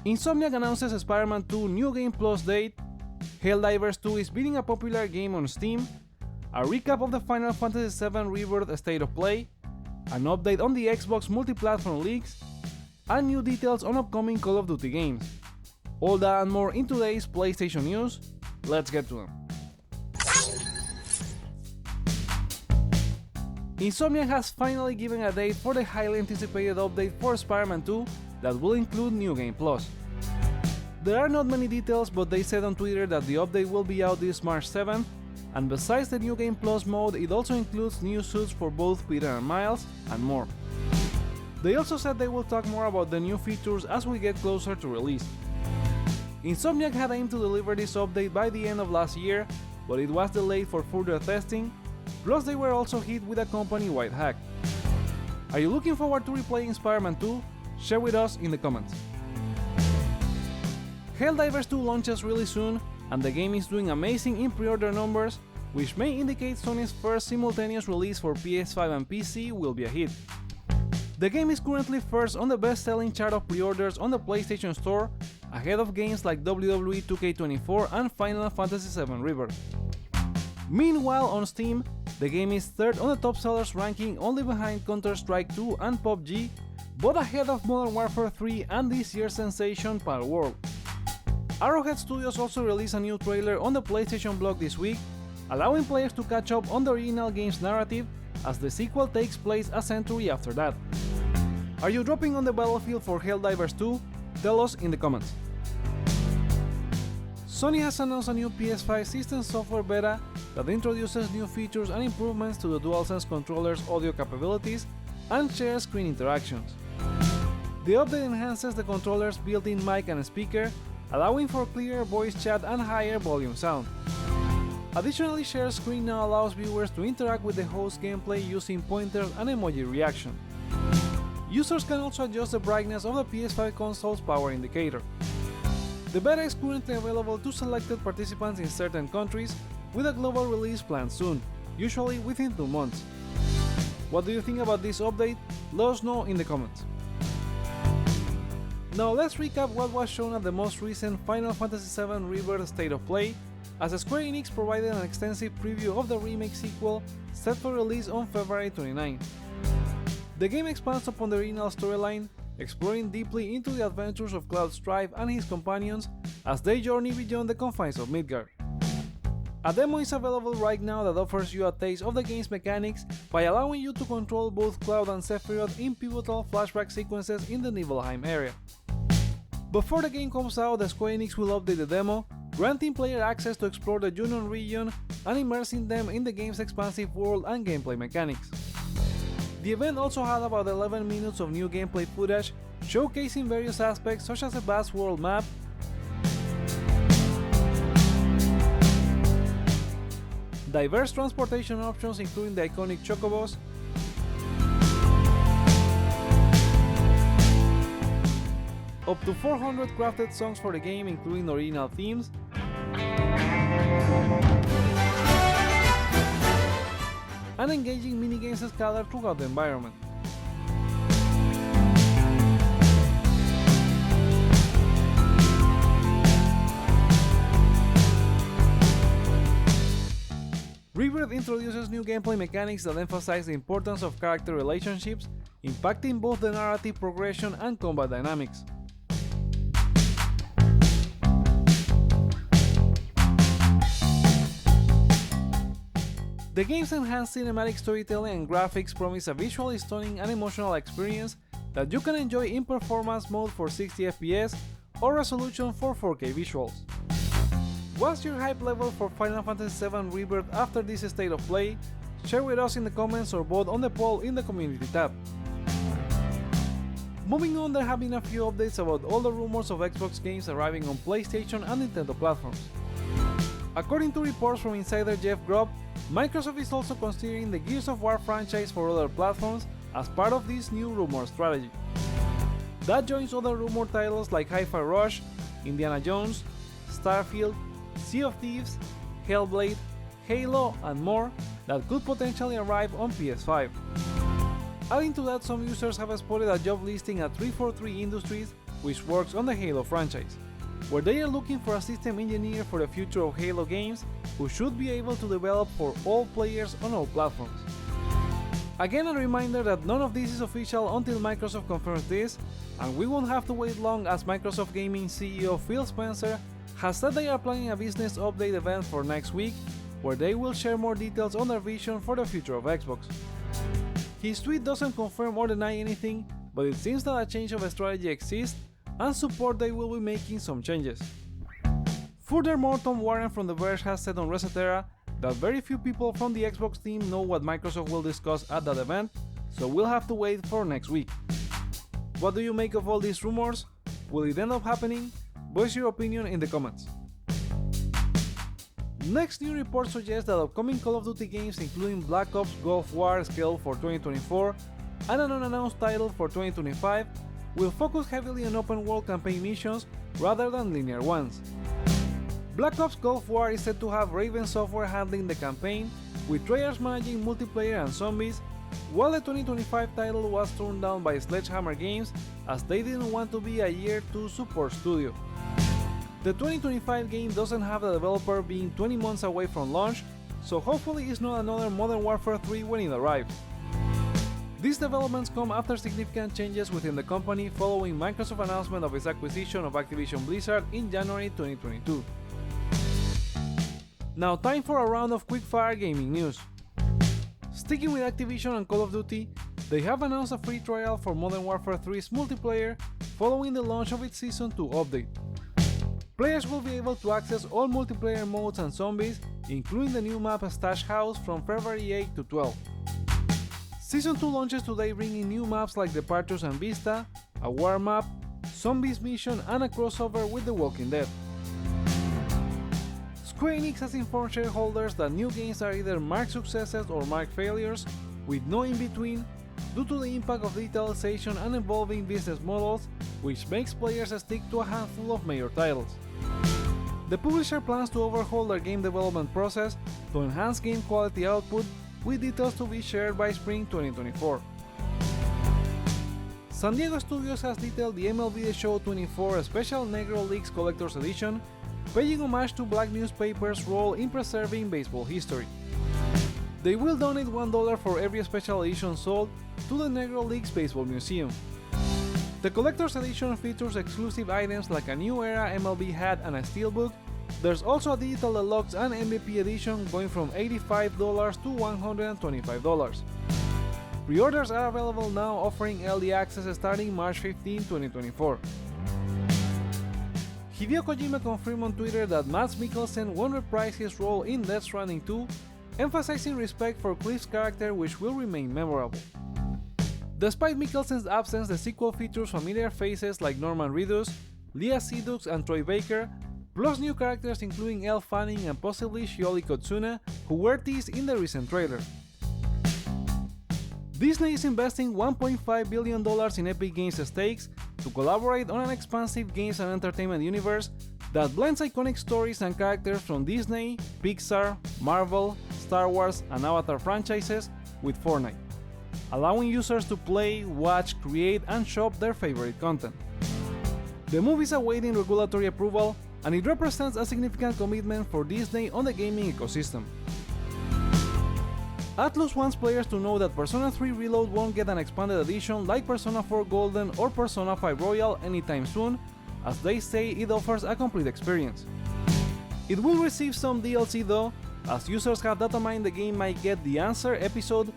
Insomniac announces Spider-Man 2 New Game Plus date, Helldivers 2 is beating a popular game on Steam, a recap of the Final Fantasy VII Rebirth State of Play, an update on the Xbox multi-platform leaks, and new details on upcoming Call of Duty games. All that and more in today's PlayStation news. Let's get to them. Insomniac has finally given a date for the highly anticipated update for Spider-Man 2 that will include New Game Plus. There are not many details, but they said on Twitter that the update will be out this March 7th, and besides the New Game Plus mode, it also includes new suits for both Peter and Miles, and more. They also said they will talk more about the new features as we get closer to release. Insomniac had aimed to deliver this update by the end of last year, but it was delayed for further testing, plus they were also hit with a company-wide hack. Are you looking forward to replaying Spider-Man 2? Share with us in the comments. Helldivers 2 launches really soon, and the game is doing amazing in pre-order numbers, which may indicate Sony's first simultaneous release for PS5 and PC will be a hit. The game is currently first on the best-selling chart of pre-orders on the PlayStation Store, ahead of games like WWE 2K24 and Final Fantasy VII Rebirth. Meanwhile, on Steam, the game is third on the top sellers ranking, only behind Counter-Strike 2 and PUBG, but ahead of Modern Warfare 3 and this year's sensation Palworld. Arrowhead Studios also released a new trailer on the PlayStation blog this week, allowing players to catch up on the original game's narrative as the sequel takes place a century after that. Are you dropping on the battlefield for Helldivers 2? Tell us in the comments. Sony has announced a new PS5 system software beta that introduces new features and improvements to the DualSense controller's audio capabilities and share screen interactions. The update enhances the controller's built-in mic and speaker, allowing for clearer voice chat and higher volume sound. Additionally, share screen now allows viewers to interact with the host gameplay using pointers and emoji reaction. Users can also adjust the brightness of the PS5 console's power indicator. The beta is currently available to selected participants in certain countries, with a global release planned soon, usually within 2 months. What do you think about this update? Let us know in the comments. Now let's recap what was shown at the most recent Final Fantasy VII Rebirth State of Play, as Square Enix provided an extensive preview of the remake sequel set for release on February 29. The game expands upon the original storyline, exploring deeply into the adventures of Cloud Strife and his companions as they journey beyond the confines of Midgard. A demo is available right now that offers you a taste of the game's mechanics by allowing you to control both Cloud and Sephiroth in pivotal flashback sequences in the Nibelheim area. Before the game comes out, the Square Enix will update the demo, granting player access to explore the Junon region and immersing them in the game's expansive world and gameplay mechanics. The event also had about 11 minutes of new gameplay footage, showcasing various aspects such as a vast world map, diverse transportation options including the iconic Chocobos, up to 400 crafted songs for the game including original themes, and engaging minigames scattered throughout the environment. Rebirth introduces new gameplay mechanics that emphasize the importance of character relationships, impacting both the narrative progression and combat dynamics. The game's enhanced cinematic storytelling and graphics promise a visually stunning and emotional experience that you can enjoy in performance mode for 60 FPS or resolution for 4K visuals. What's your hype level for Final Fantasy VII Rebirth after this state of play? Share with us in the comments or vote on the poll in the community tab. Moving on, there have been a few updates about all the rumors of Xbox games arriving on PlayStation and Nintendo platforms. According to reports from insider Jeff Grubb, Microsoft is also considering the Gears of War franchise for other platforms as part of this new rumor strategy. That joins other rumored titles like Hi-Fi Rush, Indiana Jones, Starfield, Sea of Thieves, Hellblade, Halo, and more that could potentially arrive on PS5. Adding to that, some users have spotted a job listing at 343 Industries which works on the Halo franchise, where they are looking for a system engineer for the future of Halo games who should be able to develop for all players on all platforms. Again, a reminder that none of this is official until Microsoft confirms this, and we won't have to wait long, as Microsoft Gaming CEO Phil Spencer has said they are planning a business update event for next week, where they will share more details on their vision for the future of Xbox. His tweet doesn't confirm or deny anything, but it seems that a change of strategy exists and support they will be making some changes. Furthermore, Tom Warren from The Verge has said on Resetera that very few people from the Xbox team know what Microsoft will discuss at that event, so we'll have to wait for next week. What do you make of all these rumors? Will it end up happening? Voice your opinion in the comments. Next new report suggests that upcoming Call of Duty games, including Black Ops Gulf War scheduled for 2024 and an unannounced title for 2025, will focus heavily on open world campaign missions rather than linear ones. Black Ops Gulf War is said to have Raven Software handling the campaign, with Treyarch managing multiplayer and zombies, while the 2025 title was turned down by Sledgehammer Games as they didn't want to be a year 2 support studio. The 2025 game doesn't have the developer being 20 months away from launch, so hopefully it's not another Modern Warfare 3 when it arrives. These developments come after significant changes within the company following Microsoft's announcement of its acquisition of Activision Blizzard in January 2022. Now time for a round of quickfire gaming news. Sticking with Activision and Call of Duty, they have announced a free trial for Modern Warfare 3's multiplayer following the launch of its Season 2 update. Players will be able to access all multiplayer modes and zombies, including the new map Stash House, from February 8 to 12. Season 2 launches today, bringing new maps like Departures and Vista, a war map, Zombies mission, and a crossover with The Walking Dead. Square Enix has informed shareholders that new games are either marked successes or marked failures, with no in-between, due to the impact of digitalization and evolving business models, which makes players stick to a handful of major titles. The publisher plans to overhaul their game development process to enhance game quality output, with details to be shared by spring 2024. San Diego Studios has detailed the MLB The Show 24 Special Negro Leagues Collector's Edition, paying homage to Black newspapers' role in preserving baseball history. They will donate $1 for every special edition sold to the Negro Leagues Baseball Museum. The collector's edition features exclusive items like a new era MLB hat and a steelbook. There's also a digital deluxe and MVP edition going from $85 to $125. Pre-orders are available now, offering early access starting March 15, 2024. Hideo Kojima confirmed on Twitter that Mads Mikkelsen won't reprise his role in Death Stranding 2, emphasizing respect for Cliff's character, which will remain memorable. Despite Mikkelsen's absence, the sequel features familiar faces like Norman Reedus, Leah Seydoux, and Troy Baker, plus new characters including Elle Fanning and possibly Shiori Kotsuna, who were teased in the recent trailer. Disney is investing $1.5 billion in Epic Games stakes to collaborate on an expansive games and entertainment universe that blends iconic stories and characters from Disney, Pixar, Marvel, Star Wars, and Avatar franchises with Fortnite, allowing users to play, watch, create, and shop their favorite content. The move is awaiting regulatory approval, and it represents a significant commitment for Disney on the gaming ecosystem. Atlus wants players to know that Persona 3 Reload won't get an expanded edition like Persona 4 Golden or Persona 5 Royal anytime soon, as they say it offers a complete experience. It will receive some DLC though, as users have data mined the game might get the Answer episode,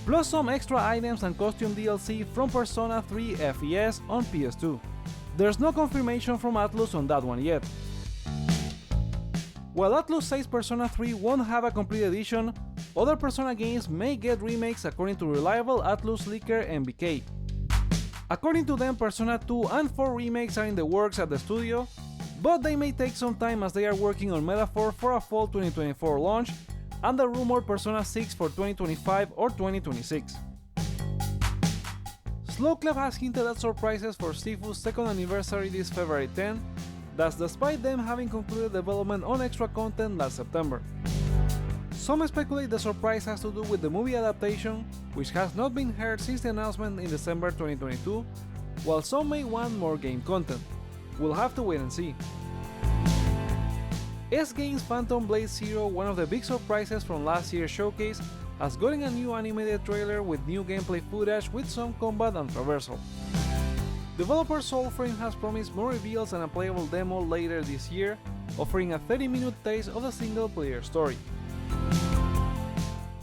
plus some extra items and costume DLC from Persona 3 FES on PS2. There's no confirmation from Atlus on that one yet. While Atlus says Persona 3 won't have a complete edition, other Persona games may get remakes according to reliable Atlus leaker MBK. According to them, Persona 2 and 4 remakes are in the works at the studio, but they may take some time as they are working on Metaphor for a fall 2024 launch and the rumored Persona 6 for 2025 or 2026. Sloclap has hinted at surprises for Sifu's second anniversary this February 10, that's despite them having concluded development on extra content last September. Some speculate the surprise has to do with the movie adaptation, which has not been heard since the announcement in December 2022, while some may want more game content. We'll have to wait and see. S-Game's Phantom Blade Zero, one of the big surprises from last year's showcase, has gotten a new animated trailer with new gameplay footage with some combat and traversal. Developer Soulframe has promised more reveals and a playable demo later this year, offering a 30-minute taste of the single-player story.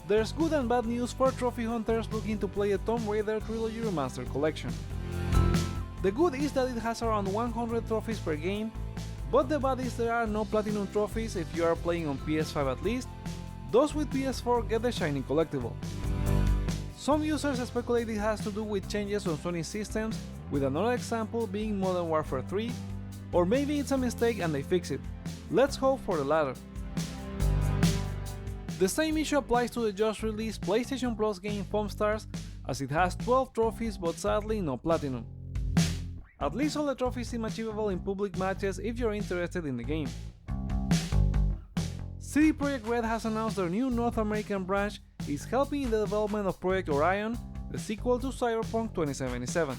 There's good and bad news for trophy hunters looking to play the Tomb Raider Trilogy Remastered Collection. The good is that it has around 100 trophies per game, but the bad is there are no platinum trophies if you are playing on PS5 at least. Those with PS4 get the shiny collectible. Some users speculate it has to do with changes on Sony systems, with another example being Modern Warfare 3, or maybe it's a mistake and they fix it. Let's hope for the latter. The same issue applies to the just released PlayStation Plus game Foamstars, as it has 12 trophies but sadly no platinum. At least all the trophies seem achievable in public matches if you're interested in the game. CD Projekt Red has announced their new North American branch is helping in the development of Projekt Orion, the sequel to Cyberpunk 2077.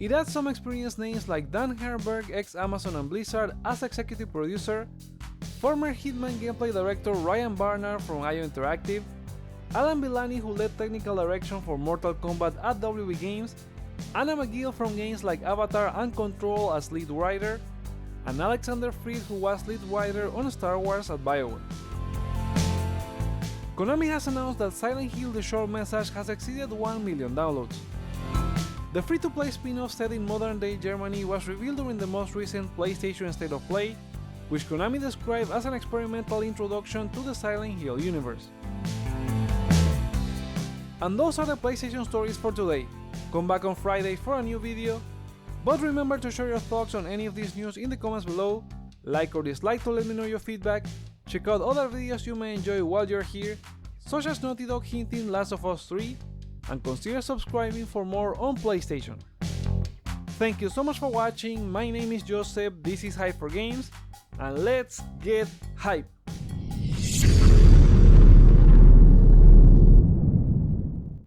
It adds some experienced names like Dan Herberg, ex-Amazon and Blizzard, as executive producer, former Hitman gameplay director Ryan Barnard from IO Interactive, Alan Villani who led technical direction for Mortal Kombat at WB Games, Anna McGill from games like Avatar and Control as lead writer, and Alexander Freed who was lead writer on Star Wars at BioWare. Konami has announced that Silent Hill: The Short Message has exceeded 1 million downloads. The free-to-play spin-off set in modern-day Germany was revealed during the most recent PlayStation State of Play, which Konami described as an experimental introduction to the Silent Hill universe. And those are the PlayStation stories for today. Come back on Friday for a new video, but remember to share your thoughts on any of this news in the comments below, like or dislike to let me know your feedback, check out other videos you may enjoy while you're here, such as Naughty Dog hinting Last of Us 3, and consider subscribing for more on PlayStation. Thank you so much for watching, my name is Joseph, this is Hype for Games, and let's get hype!